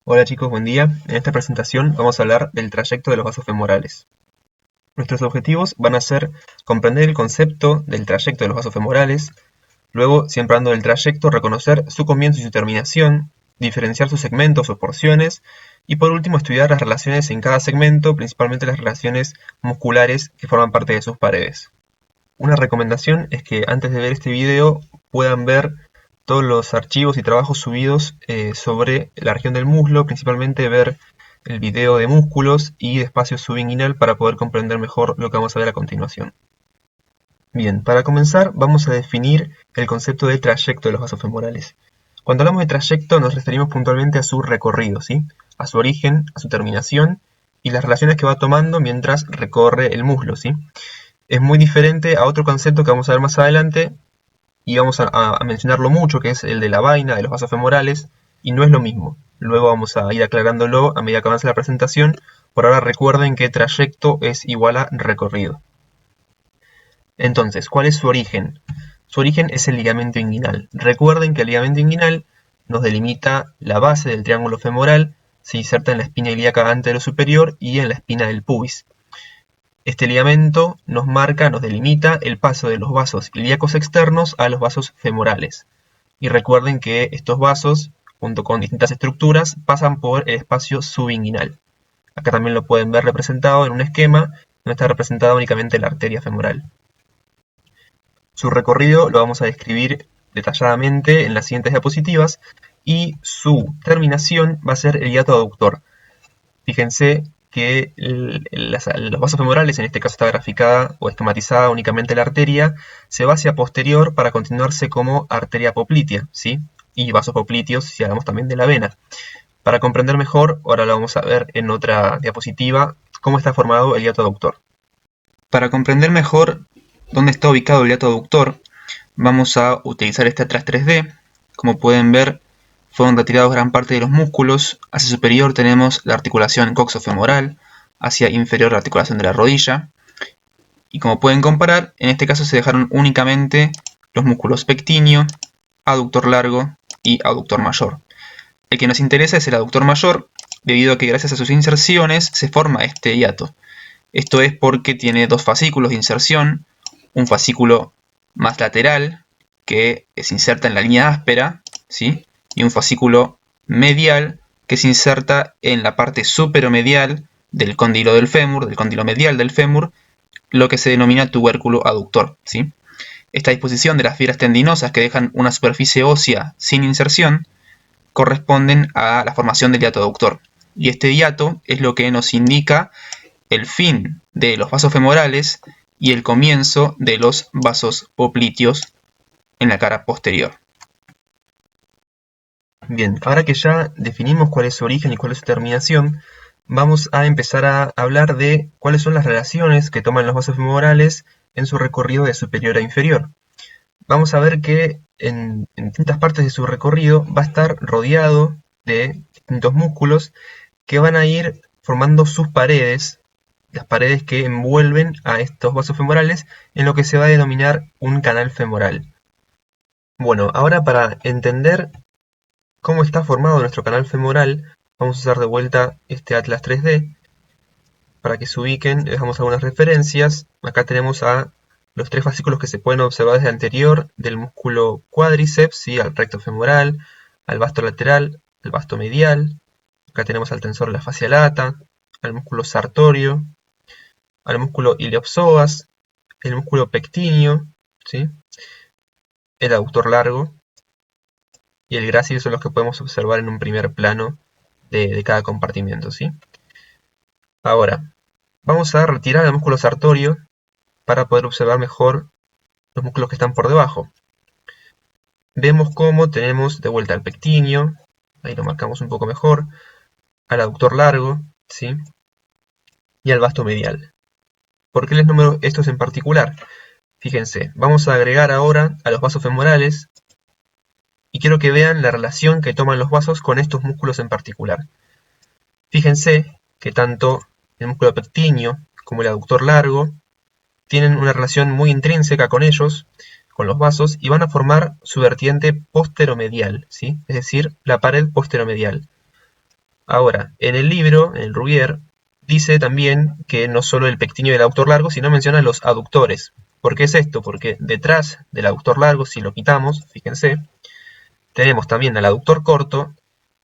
Hola chicos, buen día. En esta presentación vamos a hablar del trayecto de los vasos femorales. Nuestros objetivos van a ser comprender el concepto del trayecto de los vasos femorales, luego, siempre hablando del trayecto, reconocer su comienzo y su terminación, diferenciar sus segmentos o porciones, y por último estudiar las relaciones en cada segmento, principalmente las relaciones musculares que forman parte de sus paredes. Una recomendación es que antes de ver este video puedan ver todos los archivos y trabajos subidos sobre la región del muslo, principalmente ver el video de músculos y de espacio subinguinal para poder comprender mejor lo que vamos a ver a continuación. Bien, para comenzar vamos a definir el concepto de trayecto de los vasos femorales. Cuando hablamos de trayecto nos referimos puntualmente a su recorrido, ¿sí? A su origen, a su terminación y las relaciones que va tomando mientras recorre el muslo, ¿sí? Es muy diferente a otro concepto que vamos a ver más adelante, y vamos a mencionarlo mucho, que es el de la vaina, de los vasos femorales, y no es lo mismo. Luego vamos a ir aclarándolo a medida que avance la presentación. Por ahora recuerden que trayecto es igual a recorrido. Entonces, ¿cuál es su origen? Su origen es el ligamento inguinal. Recuerden que el ligamento inguinal nos delimita la base del triángulo femoral, se inserta en la espina ilíaca anterosuperior y en la espina del pubis. Este ligamento nos marca, nos delimita el paso de los vasos ilíacos externos a los vasos femorales. Y recuerden que estos vasos, junto con distintas estructuras, pasan por el espacio subinguinal. Acá también lo pueden ver representado en un esquema donde está representada únicamente la arteria femoral. Su recorrido lo vamos a describir detalladamente en las siguientes diapositivas y su terminación va a ser el hiato aductor. Fíjense que los vasos femorales, en este caso está graficada o esquematizada únicamente la arteria, se va hacia posterior para continuarse como arteria poplitea, ¿sí? Y vasos popliteos si hablamos también de la vena. Para comprender mejor, ahora lo vamos a ver en otra diapositiva, cómo está formado el hiato aductor. Para comprender mejor dónde está ubicado el hiato aductor, vamos a utilizar este atlas 3D. Como pueden ver, fueron retirados gran parte de los músculos. Hacia superior tenemos la articulación coxofemoral, hacia inferior la articulación de la rodilla. Y como pueden comparar, en este caso se dejaron únicamente los músculos pectíneo, aductor largo y aductor mayor. El que nos interesa es el aductor mayor, debido a que gracias a sus inserciones se forma este hiato. Esto es porque tiene dos fascículos de inserción, un fascículo más lateral, que se inserta en la línea áspera, ¿sí? Y un fascículo medial que se inserta en la parte superomedial del cóndilo del fémur, del cóndilo medial del fémur, lo que se denomina tubérculo aductor, ¿sí? Esta disposición de las fibras tendinosas que dejan una superficie ósea sin inserción corresponden a la formación del hiato aductor. Y este hiato es lo que nos indica el fin de los vasos femorales y el comienzo de los vasos popliteos en la cara posterior. Bien, ahora que ya definimos cuál es su origen y cuál es su terminación, vamos a empezar a hablar de cuáles son las relaciones que toman los vasos femorales en su recorrido de superior a inferior. Vamos a ver que en distintas partes de su recorrido va a estar rodeado de distintos músculos que van a ir formando sus paredes, las paredes que envuelven a estos vasos femorales, en lo que se va a denominar un canal femoral. Bueno, ahora para entender cómo está formado nuestro canal femoral, vamos a usar de vuelta este atlas 3D. Para que se ubiquen, les damos algunas referencias. Acá tenemos a los tres fascículos que se pueden observar desde anterior del músculo cuádriceps, ¿sí? Al recto femoral, al vasto lateral, al vasto medial. Acá tenemos al tensor de la fascia lata, al músculo sartorio, al músculo iliopsoas, el músculo pectíneo, ¿sí? El aductor largo y el grácil son los que podemos observar en un primer plano de cada compartimiento, ¿sí? Ahora, vamos a retirar el músculo sartorio para poder observar mejor los músculos que están por debajo. Vemos cómo tenemos de vuelta al pectíneo, ahí lo marcamos un poco mejor, al aductor largo, ¿sí? Y al vasto medial. ¿Por qué les número estos en particular? Fíjense, vamos a agregar ahora a los vasos femorales y quiero que vean la relación que toman los vasos con estos músculos en particular. Fíjense que tanto el músculo pectíneo como el aductor largo tienen una relación muy intrínseca con ellos, con los vasos, y van a formar su vertiente posteromedial, ¿sí? Es decir, la pared posteromedial. Ahora, en el libro, en el Rouvier, dice también que no solo el pectíneo y el aductor largo, sino menciona los aductores. ¿Por qué es esto? Porque detrás del aductor largo, si lo quitamos, fíjense, tenemos también al aductor corto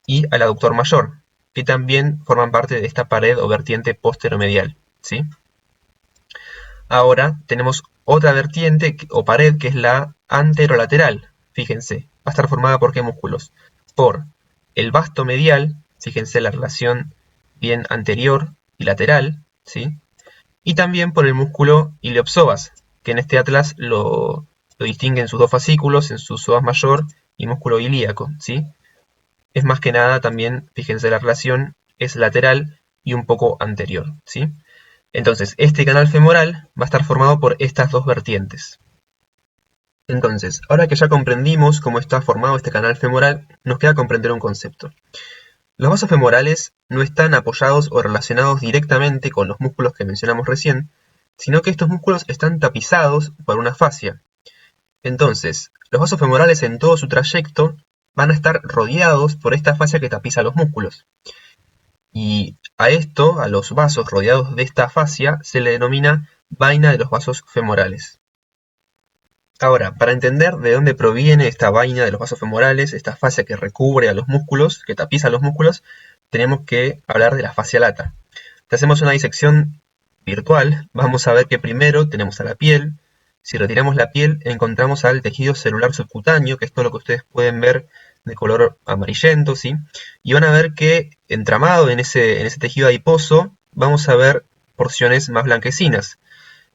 y al aductor mayor, que también forman parte de esta pared o vertiente posteromedial, ¿sí? Ahora tenemos otra vertiente o pared que es la anterolateral. Fíjense, va a estar formada por ¿qué músculos? Por el vasto medial, fíjense la relación bien anterior y lateral, ¿sí? Y también por el músculo iliopsoas, que en este atlas lo distingue en sus dos fascículos, en su psoas mayor y músculo ilíaco, ¿sí? Es más que nada también, fíjense la relación, es lateral y un poco anterior, ¿sí? Entonces, este canal femoral va a estar formado por estas dos vertientes. Entonces, ahora que ya comprendimos cómo está formado este canal femoral, nos queda comprender un concepto. Los vasos femorales no están apoyados o relacionados directamente con los músculos que mencionamos recién, sino que estos músculos están tapizados por una fascia. Entonces, los vasos femorales en todo su trayecto van a estar rodeados por esta fascia que tapiza los músculos. Y a esto, a los vasos rodeados de esta fascia, se le denomina vaina de los vasos femorales. Ahora, para entender de dónde proviene esta vaina de los vasos femorales, esta fascia que recubre a los músculos, que tapiza los músculos, tenemos que hablar de la fascia lata. Si hacemos una disección virtual, vamos a ver que primero tenemos a la piel. Si retiramos la piel, encontramos al tejido celular subcutáneo, que es todo lo que ustedes pueden ver de color amarillento, ¿sí? Y van a ver que entramado en ese tejido adiposo, vamos a ver porciones más blanquecinas.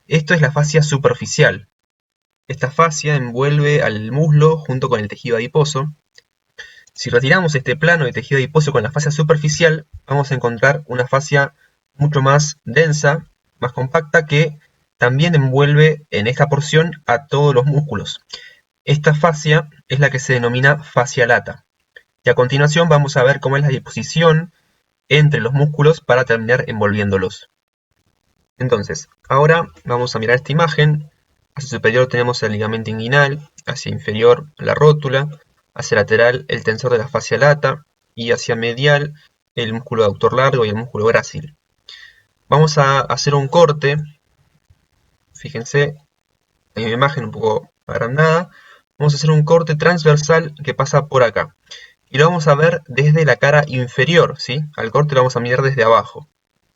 Esto es la fascia superficial. Esta fascia envuelve al muslo junto con el tejido adiposo. Si retiramos este plano de tejido adiposo con la fascia superficial, vamos a encontrar una fascia mucho más densa, más compacta, que también envuelve en esta porción a todos los músculos. Esta fascia es la que se denomina fascia lata. Y a continuación vamos a ver cómo es la disposición entre los músculos para terminar envolviéndolos. Entonces, ahora vamos a mirar esta imagen. Hacia superior tenemos el ligamento inguinal, hacia inferior la rótula, hacia lateral el tensor de la fascia lata y hacia medial el músculo aductor largo y el músculo grácil. Vamos a hacer un corte. Fíjense, hay una imagen un poco agrandada. Vamos a hacer un corte transversal que pasa por acá. Y lo vamos a ver desde la cara inferior, ¿sí? Al corte lo vamos a mirar desde abajo.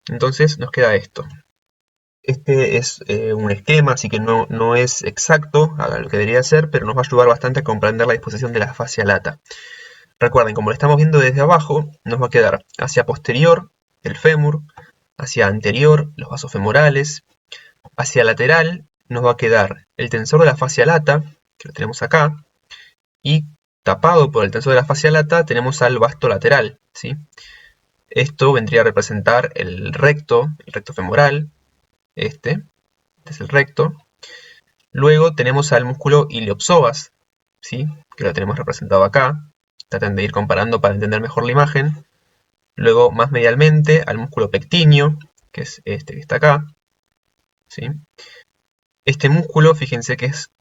Entonces nos queda esto. Este es un esquema, así que no es exacto a lo que debería ser, pero nos va a ayudar bastante a comprender la disposición de la fascia lata. Recuerden, como lo estamos viendo desde abajo, nos va a quedar hacia posterior el fémur, hacia anterior los vasos femorales, hacia lateral nos va a quedar el tensor de la fascia lata, que lo tenemos acá, y tapado por el tensor de la fascia lata tenemos al vasto lateral, ¿sí? Esto vendría a representar el recto femoral, este es el recto. Luego tenemos al músculo iliopsoas, ¿sí? Que lo tenemos representado acá. Traten de ir comparando para entender mejor la imagen. Luego, más medialmente, al músculo pectíneo, que es este que está acá, ¿sí? Este músculo, fíjense que es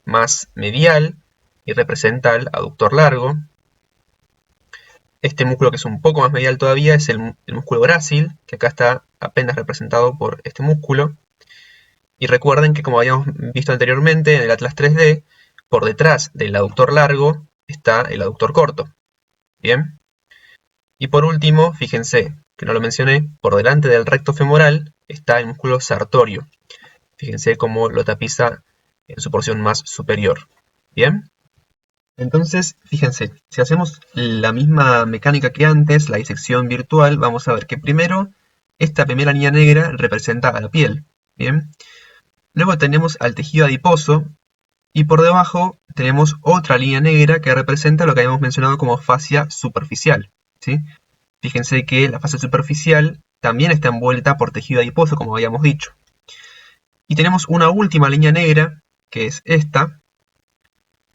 más medial y representa al aductor largo. Este músculo que es un poco más medial todavía es el músculo grácil, que acá está apenas representado por este músculo. Y recuerden que, como habíamos visto anteriormente en el Atlas 3D, por detrás del aductor largo está el aductor corto. Bien. Y por último, fíjense, que no lo mencioné, por delante del recto femoral está el músculo sartorio. Fíjense cómo lo tapiza en su porción más superior. Bien. Entonces, fíjense, si hacemos la misma mecánica que antes, la disección virtual, vamos a ver que primero esta primera línea negra representa a la piel. Bien. Luego tenemos al tejido adiposo y por debajo tenemos otra línea negra que representa lo que habíamos mencionado como fascia superficial, ¿sí? Fíjense que la fascia superficial también está envuelta por tejido adiposo, como habíamos dicho. Y tenemos una última línea negra, que es esta,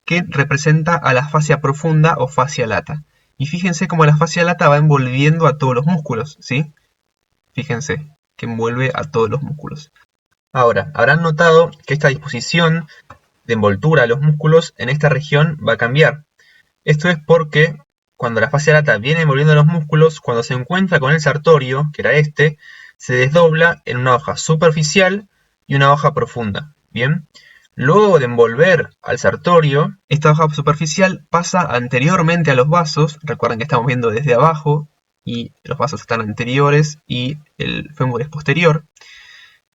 que representa a la fascia profunda o fascia lata. Y fíjense cómo la fascia lata va envolviendo a todos los músculos, ¿sí? Fíjense que envuelve a todos los músculos. Ahora, habrán notado que esta disposición de envoltura a los músculos en esta región va a cambiar. Esto es porque cuando la fascia lata viene envolviendo los músculos, cuando se encuentra con el sartorio, que era este, se desdobla en una hoja superficial y una hoja profunda. Bien, luego de envolver al sartorio, esta hoja superficial pasa anteriormente a los vasos. Recuerden que estamos viendo desde abajo y los vasos están anteriores y el fémur es posterior.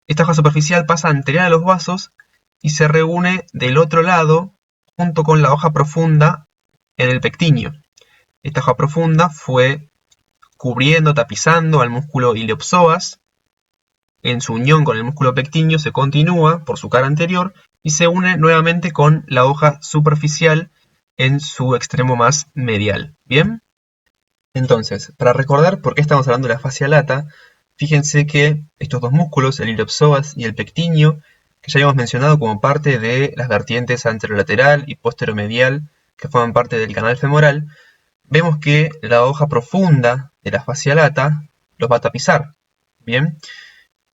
Esta hoja superficial pasa anterior a los vasos y se reúne del otro lado junto con la hoja profunda en el pectíneo. Esta hoja profunda fue cubriendo, tapizando al músculo iliopsoas. En su unión con el músculo pectíneo se continúa por su cara anterior y se une nuevamente con la hoja superficial en su extremo más medial. ¿Bien? Entonces, para recordar por qué estamos hablando de la fascia lata, fíjense que estos dos músculos, el iliopsoas y el pectíneo, que ya habíamos mencionado como parte de las vertientes anterolateral y posteromedial que forman parte del canal femoral, vemos que la hoja profunda de la fascia lata los va a tapizar, ¿bien?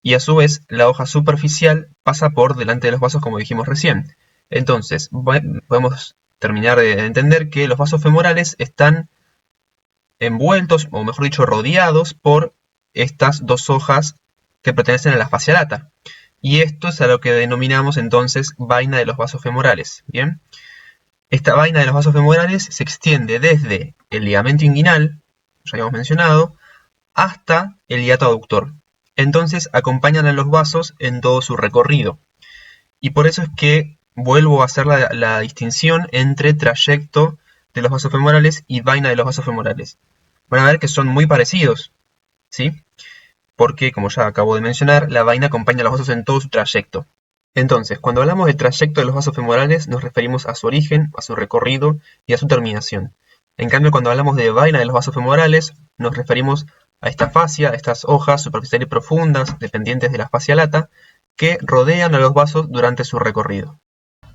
Y a su vez la hoja superficial pasa por delante de los vasos como dijimos recién. Entonces, podemos terminar de entender que los vasos femorales están envueltos, o mejor dicho, rodeados por estas dos hojas que pertenecen a la fascia lata. Y esto es a lo que denominamos entonces vaina de los vasos femorales, ¿bien? Esta vaina de los vasos femorales se extiende desde el ligamento inguinal, ya habíamos mencionado, hasta el hiato aductor. Entonces acompañan a los vasos en todo su recorrido. Y por eso es que vuelvo a hacer la distinción entre trayecto de los vasos femorales y vaina de los vasos femorales. Van a ver que son muy parecidos, ¿sí? Porque, como ya acabo de mencionar, la vaina acompaña a los vasos en todo su trayecto. Entonces, cuando hablamos del trayecto de los vasos femorales, nos referimos a su origen, a su recorrido y a su terminación. En cambio, cuando hablamos de vaina de los vasos femorales, nos referimos a esta fascia, a estas hojas superficiales y profundas, dependientes de la fascia lata, que rodean a los vasos durante su recorrido.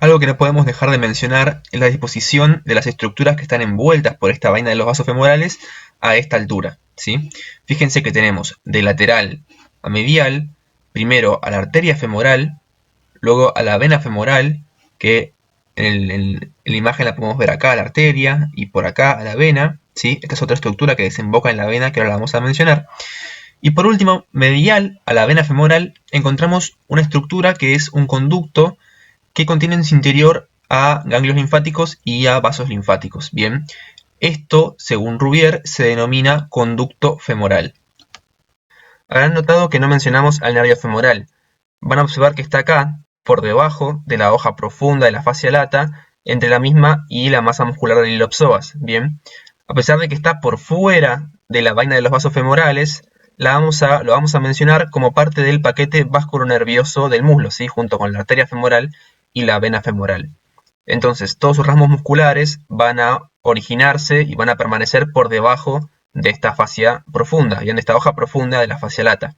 Algo que no podemos dejar de mencionar es la disposición de las estructuras que están envueltas por esta vaina de los vasos femorales a esta altura, ¿sí? Fíjense que tenemos de lateral a medial, primero a la arteria femoral, luego a la vena femoral, que en la imagen la podemos ver acá a la arteria y por acá a la vena, ¿sí? Esta es otra estructura que desemboca en la vena que ahora la vamos a mencionar. Y por último, medial a la vena femoral, encontramos una estructura que es un conducto que contiene en su interior a ganglios linfáticos y a vasos linfáticos. Bien, esto, según Rubier, se denomina conducto femoral. Habrán notado que no mencionamos al nervio femoral. Van a observar que está acá, por debajo de la hoja profunda de la fascia lata, entre la misma y la masa muscular del iliopsoas. Bien, a pesar de que está por fuera de la vaina de los vasos femorales, lo vamos a mencionar como parte del paquete vasculonervioso del muslo, ¿sí? Junto con la arteria femoral y la vena femoral. Entonces, todos sus rasgos musculares van a originarse y van a permanecer por debajo de esta fascia profunda, bien, de esta hoja profunda de la fascia lata.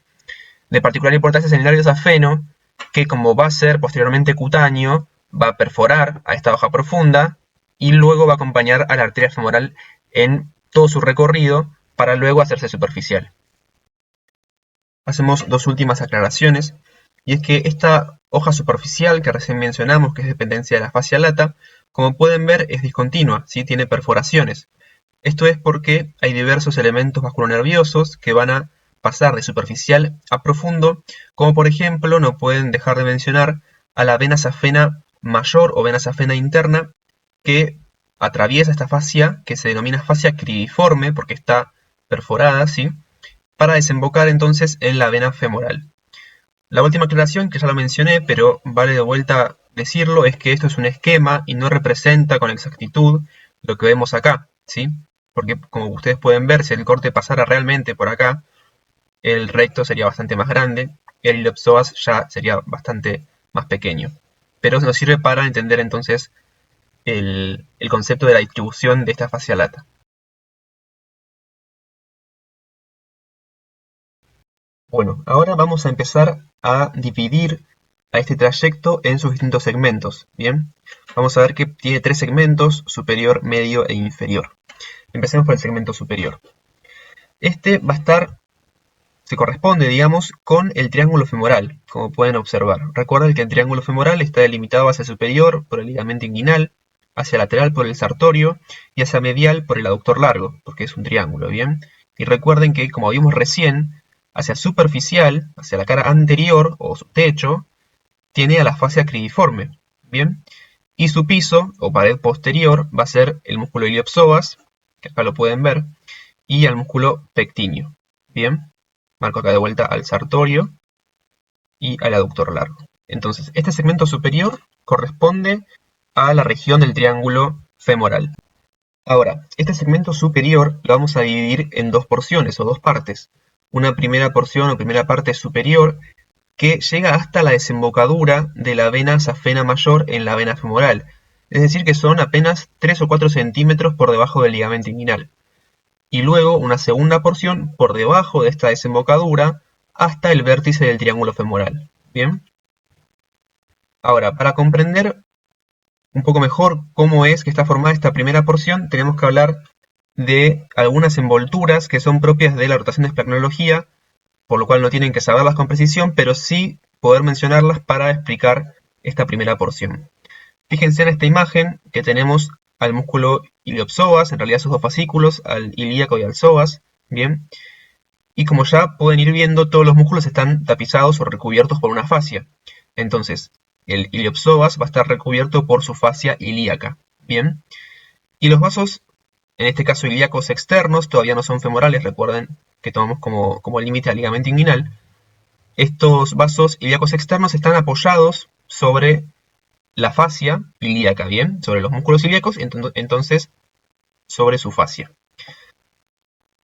De particular importancia es el nervio safeno, que como va a ser posteriormente cutáneo, va a perforar a esta hoja profunda y luego va a acompañar a la arteria femoral en todo su recorrido para luego hacerse superficial. Hacemos dos últimas aclaraciones, y es que esta hoja superficial que recién mencionamos, que es dependencia de la fascia lata, como pueden ver es discontinua, ¿sí? Tiene perforaciones. Esto es porque hay diversos elementos vasculonerviosos que van a pasar de superficial a profundo, como por ejemplo no pueden dejar de mencionar a la vena safena mayor o vena safena interna, que atraviesa esta fascia, que se denomina fascia cribiforme porque está perforada, ¿sí? Para desembocar entonces en la vena femoral. La última aclaración, que ya lo mencioné, pero vale de vuelta decirlo, es que esto es un esquema y no representa con exactitud lo que vemos acá, ¿sí? Porque como ustedes pueden ver, si el corte pasara realmente por acá, el recto sería bastante más grande, el iliopsoas ya sería bastante más pequeño. Pero nos sirve para entender entonces el concepto de la distribución de esta fascia lata. Bueno, ahora vamos a empezar a dividir a este trayecto en sus distintos segmentos, ¿bien? Vamos a ver que tiene tres segmentos, superior, medio e inferior. Empecemos por el segmento superior. Este va a estar, se corresponde, digamos, con el triángulo femoral, como pueden observar. Recuerden que el triángulo femoral está delimitado hacia el superior por el ligamento inguinal, hacia lateral por el sartorio y hacia medial por el aductor largo, porque es un triángulo, ¿bien? Y recuerden que, como vimos recién, hacia superficial, hacia la cara anterior o su techo, tiene a la fascia acribiforme, ¿bien? Y su piso o pared posterior va a ser el músculo iliopsoas, que acá lo pueden ver, y el músculo pectíneo, ¿bien? Marco acá de vuelta al sartorio y al aductor largo. Entonces, este segmento superior corresponde a la región del triángulo femoral. Ahora, este segmento superior lo vamos a dividir en dos porciones o dos partes. Una primera porción o primera parte superior que llega hasta la desembocadura de la vena safena mayor en la vena femoral. Es decir, que son apenas 3 o 4 centímetros por debajo del ligamento inguinal. Y luego una segunda porción por debajo de esta desembocadura hasta el vértice del triángulo femoral. ¿Bien? Ahora, para comprender un poco mejor cómo es que está formada esta primera porción, tenemos que hablar de algunas envolturas que son propias de la rotación de esplacnología, por lo cual no tienen que saberlas con precisión, pero sí poder mencionarlas para explicar esta primera porción. Fíjense en esta imagen que tenemos al músculo iliopsoas, en realidad sus dos fascículos, al ilíaco y al psoas, ¿bien? Y como ya pueden ir viendo, todos los músculos están tapizados o recubiertos por una fascia. Entonces, el iliopsoas va a estar recubierto por su fascia ilíaca, ¿bien? Y los vasos, en este caso ilíacos externos, todavía no son femorales, recuerden que tomamos como límite al ligamento inguinal. Estos vasos ilíacos externos están apoyados sobre la fascia ilíaca, ¿bien? Sobre los músculos ilíacos, entonces sobre su fascia.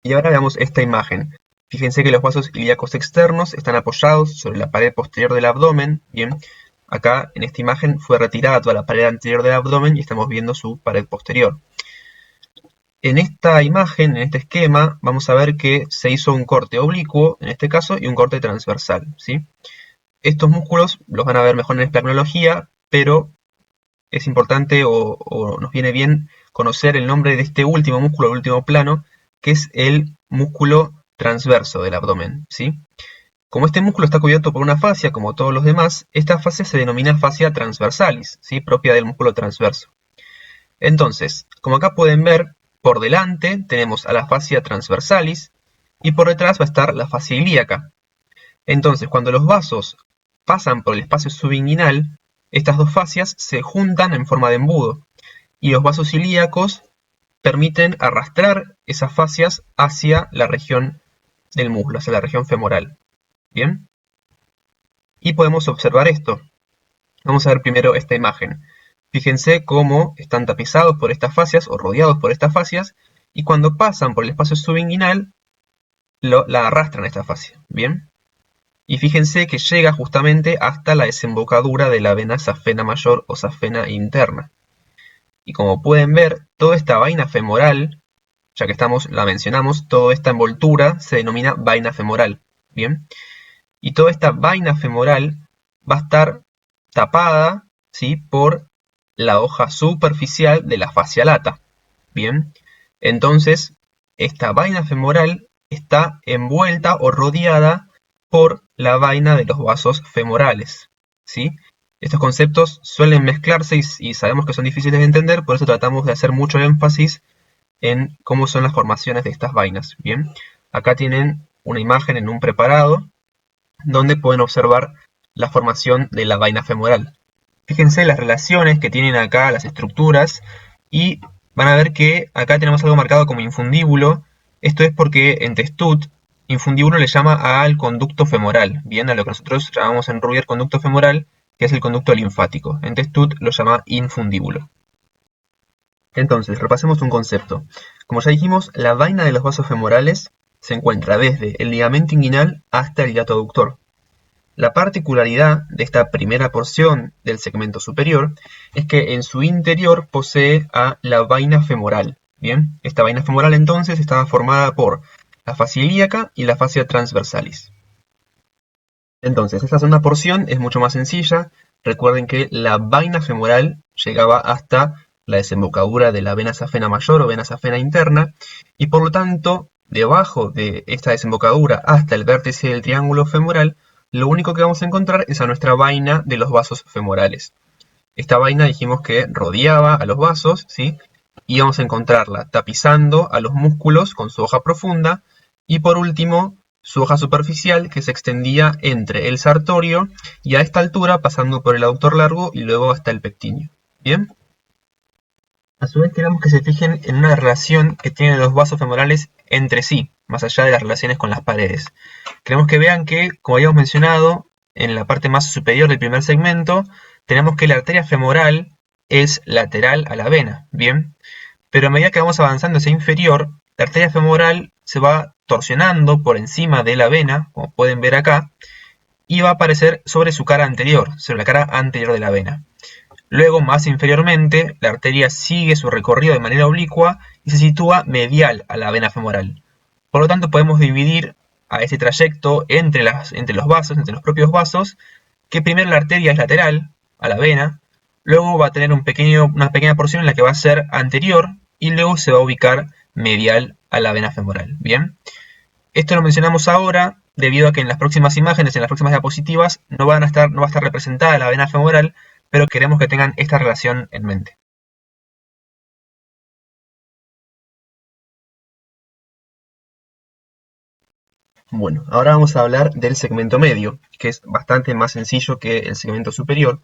Y ahora veamos esta imagen. Fíjense que los vasos ilíacos externos están apoyados sobre la pared posterior del abdomen, ¿bien? Acá en esta imagen fue retirada toda la pared anterior del abdomen y estamos viendo su pared posterior. En esta imagen, en este esquema, vamos a ver que se hizo un corte oblicuo, en este caso, y un corte transversal, ¿sí? Estos músculos los van a ver mejor en esplacnología, pero es importante o nos viene bien conocer el nombre de este último músculo, el último plano, que es el músculo transverso del abdomen, ¿sí? Como este músculo está cubierto por una fascia, como todos los demás, esta fascia se denomina fascia transversalis, ¿sí? Propia del músculo transverso. Entonces, como acá pueden ver, por delante tenemos a la fascia transversalis y por detrás va a estar la fascia ilíaca. Entonces, cuando los vasos pasan por el espacio subinguinal, estas dos fascias se juntan en forma de embudo y los vasos ilíacos permiten arrastrar esas fascias hacia la región del muslo, hacia la región femoral. ¿Bien? Y podemos observar esto. Vamos a ver primero esta imagen. Fíjense cómo están tapizados por estas fascias o rodeados por estas fascias y cuando pasan por el espacio subinguinal la arrastran a esta fascia. ¿Bien? Y fíjense que llega justamente hasta la desembocadura de la vena safena mayor o safena interna. Y como pueden ver, toda esta vaina femoral, ya que la mencionamos, toda esta envoltura se denomina vaina femoral. ¿Bien? Y toda esta vaina femoral va a estar tapada, ¿sí?, por la hoja superficial de la fascia lata. Bien, entonces esta vaina femoral está envuelta o rodeada por la vaina de los vasos femorales, ¿sí? Estos conceptos suelen mezclarse y sabemos que son difíciles de entender, por eso tratamos de hacer mucho énfasis en cómo son las formaciones de estas vainas. Bien, acá tienen una imagen en un preparado donde pueden observar la formación de la vaina femoral. Fíjense las relaciones que tienen acá las estructuras y van a ver que acá tenemos algo marcado como infundíbulo. Esto es porque en Testut infundíbulo le llama al conducto femoral, bien, a lo que nosotros llamamos en Ruyer conducto femoral, que es el conducto linfático. En Testut lo llama infundíbulo. Entonces, repasemos un concepto. Como ya dijimos, la vaina de los vasos femorales se encuentra desde el ligamento inguinal hasta el hiato aductor. La particularidad de esta primera porción del segmento superior es que en su interior posee a la vaina femoral. Bien, esta vaina femoral entonces estaba formada por la fascia ilíaca y la fascia transversalis. Entonces, esta segunda porción es mucho más sencilla. Recuerden que la vaina femoral llegaba hasta la desembocadura de la vena safena mayor o vena safena interna y por lo tanto, debajo de esta desembocadura hasta el vértice del triángulo femoral, lo único que vamos a encontrar es a nuestra vaina de los vasos femorales. Esta vaina dijimos que rodeaba a los vasos, ¿sí? Y vamos a encontrarla tapizando a los músculos con su hoja profunda y por último su hoja superficial que se extendía entre el sartorio y a esta altura pasando por el aductor largo y luego hasta el pectíneo. ¿Bien? A su vez queremos que se fijen en una relación que tienen los vasos femorales entre sí, más allá de las relaciones con las paredes. Queremos que vean que, como habíamos mencionado, en la parte más superior del primer segmento, tenemos que la arteria femoral es lateral a la vena, ¿bien? Pero a medida que vamos avanzando hacia inferior, la arteria femoral se va torsionando por encima de la vena, como pueden ver acá, y va a aparecer sobre su cara anterior, sobre la cara anterior de la vena. Luego, más inferiormente, la arteria sigue su recorrido de manera oblicua y se sitúa medial a la vena femoral. Por lo tanto, podemos dividir a ese trayecto entre los vasos, entre los propios vasos, que primero la arteria es lateral a la vena, luego va a tener una pequeña porción en la que va a ser anterior y luego se va a ubicar medial a la vena femoral. Bien, esto lo mencionamos ahora debido a que en las próximas imágenes, en las próximas diapositivas, no va a estar representada la vena femoral, pero queremos que tengan esta relación en mente. Bueno, ahora vamos a hablar del segmento medio, que es bastante más sencillo que el segmento superior.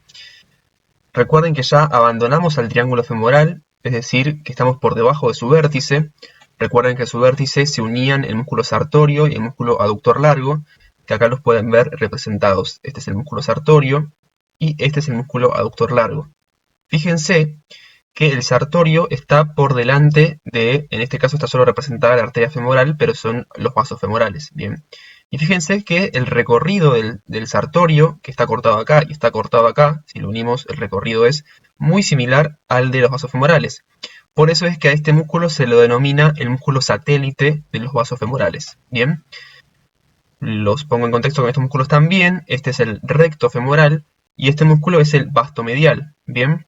Recuerden que ya abandonamos al triángulo femoral, es decir, que estamos por debajo de su vértice. Recuerden que a su vértice se unían el músculo sartorio y el músculo aductor largo, que acá los pueden ver representados. Este es el músculo sartorio y este es el músculo aductor largo. Fíjense que el sartorio está por delante de, en este caso está solo representada la arteria femoral, pero son los vasos femorales, ¿bien? Y fíjense que el recorrido del sartorio, que está cortado acá y está cortado acá, si lo unimos, el recorrido es muy similar al de los vasos femorales. Por eso es que a este músculo se lo denomina el músculo satélite de los vasos femorales, ¿bien? Los pongo en contexto con estos músculos también. Este es el recto femoral y este músculo es el vastomedial, ¿bien?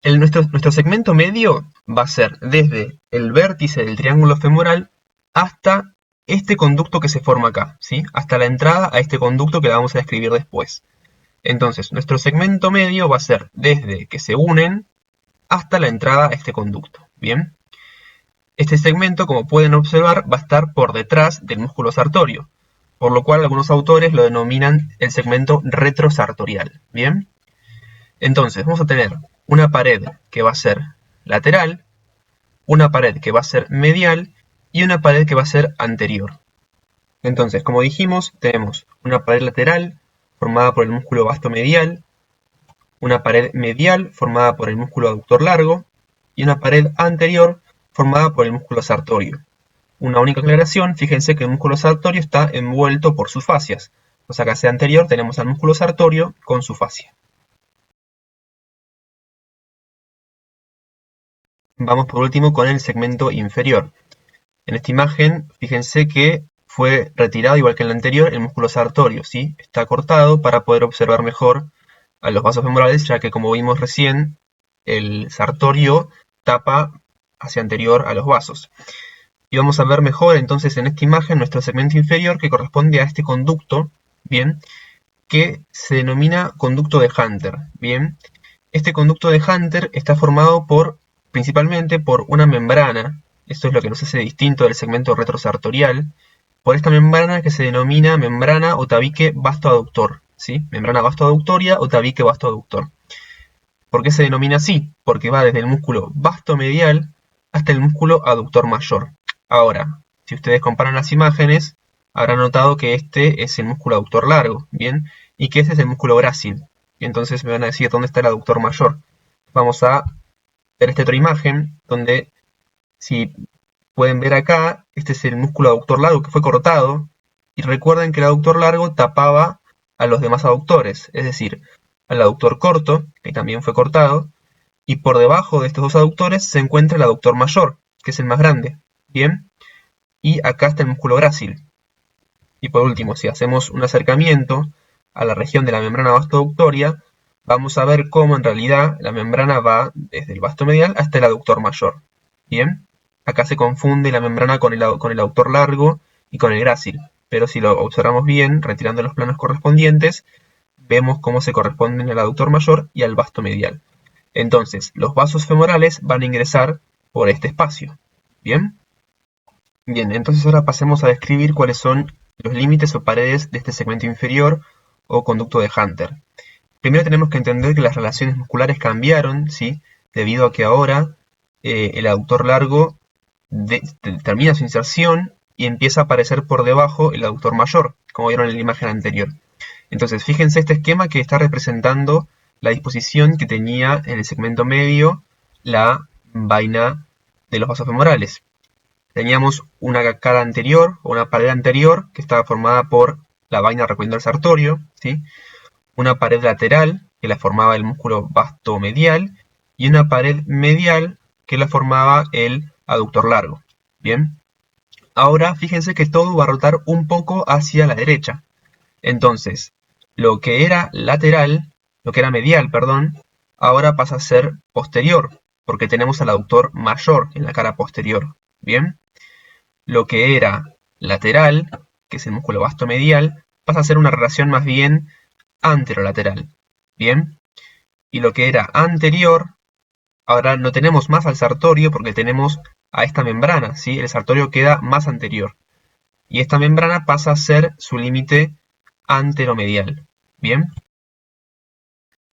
Nuestro segmento medio va a ser desde el vértice del triángulo femoral hasta este conducto que se forma acá, ¿sí? Hasta la entrada a este conducto que la vamos a describir después. Entonces, nuestro segmento medio va a ser desde que se unen hasta la entrada a este conducto, ¿bien? Este segmento, como pueden observar, va a estar por detrás del músculo sartorio, por lo cual algunos autores lo denominan el segmento retrosartorial, ¿bien? Entonces, vamos a tener una pared que va a ser lateral, una pared que va a ser medial y una pared que va a ser anterior. Entonces, como dijimos, tenemos una pared lateral formada por el músculo vastomedial, una pared medial formada por el músculo aductor largo y una pared anterior formada por el músculo sartorio. Una única aclaración, fíjense que el músculo sartorio está envuelto por sus fascias. O sea que hacia anterior tenemos al músculo sartorio con su fascia. Vamos por último con el segmento inferior. En esta imagen, fíjense que fue retirado, igual que en la anterior, el músculo sartorio, ¿sí? Está cortado para poder observar mejor a los vasos femorales, ya que como vimos recién, el sartorio tapa hacia anterior a los vasos. Y vamos a ver mejor entonces en esta imagen nuestro segmento inferior que corresponde a este conducto, ¿bien? Que se denomina conducto de Hunter, ¿bien? Este conducto de Hunter está formado principalmente por una membrana. Esto es lo que nos hace distinto del segmento retrosartorial, por esta membrana que se denomina membrana o tabique vastoaductor, ¿sí? Membrana vastoaductoria o tabique vastoaductor. ¿Por qué se denomina así? Porque va desde el músculo vastomedial hasta el músculo aductor mayor. Ahora, si ustedes comparan las imágenes, habrán notado que este es el músculo aductor largo, ¿bien? Y que este es el músculo grácil. Y entonces me van a decir dónde está el aductor mayor. Vamos a ver esta otra imagen, donde si pueden ver acá, este es el músculo aductor largo que fue cortado, y recuerden que el aductor largo tapaba a los demás aductores, es decir, al aductor corto, que también fue cortado, y por debajo de estos dos aductores se encuentra el aductor mayor, que es el más grande, ¿bien? Y acá está el músculo grácil. Y por último, si hacemos un acercamiento a la región de la membrana vastoaductoria, vamos a ver cómo en realidad la membrana va desde el vasto medial hasta el aductor mayor. Bien, acá se confunde la membrana con el aductor largo y con el grácil, pero si lo observamos bien, retirando los planos correspondientes, vemos cómo se corresponden al aductor mayor y al vasto medial. Entonces, los vasos femorales van a ingresar por este espacio. ¿Bien? Bien, entonces ahora pasemos a describir cuáles son los límites o paredes de este segmento inferior o conducto de Hunter. Primero tenemos que entender que las relaciones musculares cambiaron, ¿sí? Debido a que ahora el aductor largo termina su inserción y empieza a aparecer por debajo el aductor mayor, como vieron en la imagen anterior. Entonces, fíjense este esquema que está representando la disposición que tenía en el segmento medio la vaina de los vasos femorales. Teníamos una cara anterior, o una pared anterior, que estaba formada por la vaina recorriendo el sartorio, ¿sí? Una pared lateral, que la formaba el músculo vasto medial, y una pared medial, que la formaba el aductor largo. Bien. Ahora, fíjense que todo va a rotar un poco hacia la derecha. Entonces, lo que era lateral, lo que era medial, perdón, ahora pasa a ser posterior, porque tenemos al aductor mayor en la cara posterior. Bien. Lo que era lateral, que es el músculo vasto medial, pasa a ser una relación más bien anterolateral. Bien. Y lo que era anterior, ahora no tenemos más al sartorio porque tenemos a esta membrana, ¿sí? El sartorio queda más anterior. Y esta membrana pasa a ser su límite anteromedial. ¿Bien?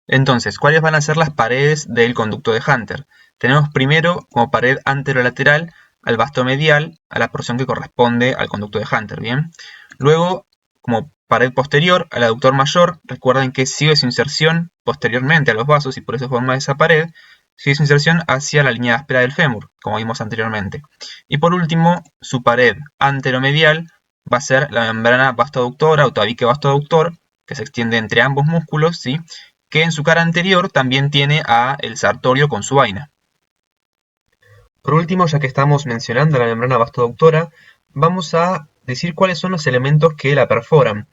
Entonces, ¿cuáles van a ser las paredes del conducto de Hunter? Tenemos primero como pared anterolateral al vasto medial, a la porción que corresponde al conducto de Hunter, ¿bien? Luego, como pared posterior al aductor mayor, recuerden que sigue su inserción posteriormente a los vasos y por eso forma esa pared, sigue su inserción hacia la línea áspera del fémur, como vimos anteriormente. Y por último, su pared anteromedial va a ser la membrana vastoaductora o tabique vastoaductor, que se extiende entre ambos músculos, ¿sí? Que en su cara anterior también tiene a el sartorio con su vaina. Por último, ya que estamos mencionando la membrana vastoaductora, vamos a decir cuáles son los elementos que la perforan.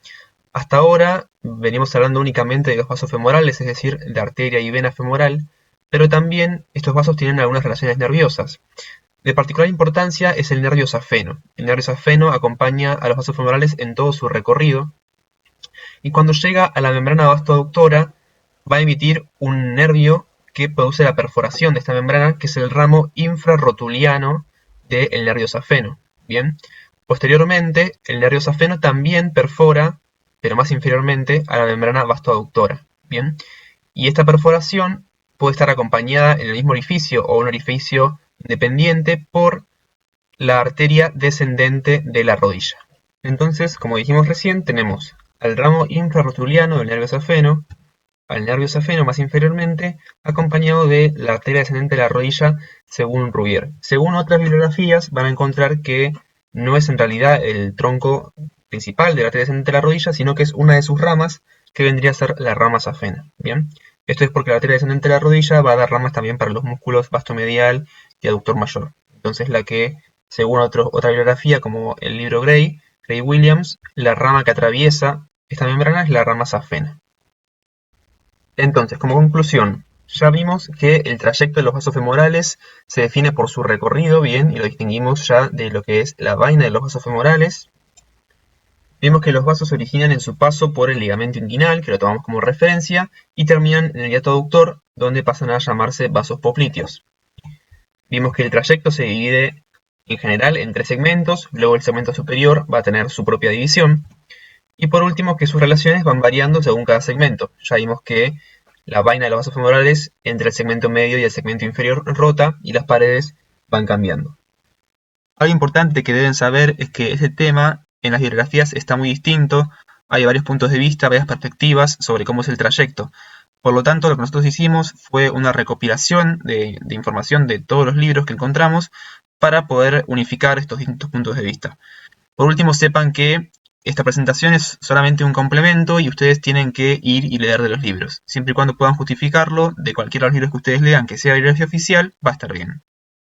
Hasta ahora venimos hablando únicamente de los vasos femorales, es decir, de arteria y vena femoral, pero también estos vasos tienen algunas relaciones nerviosas. De particular importancia es el nervio safeno. El nervio safeno acompaña a los vasos femorales en todo su recorrido, y cuando llega a la membrana vastoaductora va a emitir un nervio que produce la perforación de esta membrana, que es el ramo infrarrotuliano del nervio safeno. Bien. Posteriormente, el nervio safeno también perfora, pero más inferiormente, a la membrana vastoaductora. Bien. Y esta perforación puede estar acompañada en el mismo orificio o un orificio independiente por la arteria descendente de la rodilla. Entonces, como dijimos recién, tenemos al ramo infrarrotuliano del nervio safeno, al nervio safeno más inferiormente, acompañado de la arteria descendente de la rodilla según Rubier. Según otras bibliografías van a encontrar que no es en realidad el tronco principal de la arteria descendente de la rodilla, sino que es una de sus ramas que vendría a ser la rama safena. Bien, esto es porque la arteria descendente de la rodilla va a dar ramas también para los músculos vastomedial y aductor mayor. Entonces la que, según otra bibliografía como el libro Gray Williams, la rama que atraviesa esta membrana es la rama safena. Entonces, como conclusión, ya vimos que el trayecto de los vasos femorales se define por su recorrido, bien, y lo distinguimos ya de lo que es la vaina de los vasos femorales. Vimos que los vasos se originan en su paso por el ligamento inguinal, que lo tomamos como referencia, y terminan en el hiato aductor, donde pasan a llamarse vasos popliteos. Vimos que el trayecto se divide en general en 3 segmentos, luego el segmento superior va a tener su propia división, y por último que sus relaciones van variando según cada segmento. Ya vimos que la vaina de los vasos femorales entre el segmento medio y el segmento inferior rota y las paredes van cambiando. Algo importante que deben saber es que este tema en las bibliografías está muy distinto, hay varios puntos de vista, varias perspectivas sobre cómo es el trayecto. Por lo tanto, lo que nosotros hicimos fue una recopilación de información de todos los libros que encontramos para poder unificar estos distintos puntos de vista. Por último, sepan que esta presentación es solamente un complemento y ustedes tienen que ir y leer de los libros. Siempre y cuando puedan justificarlo de cualquiera de los libros que ustedes lean que sea bibliografía oficial, va a estar bien.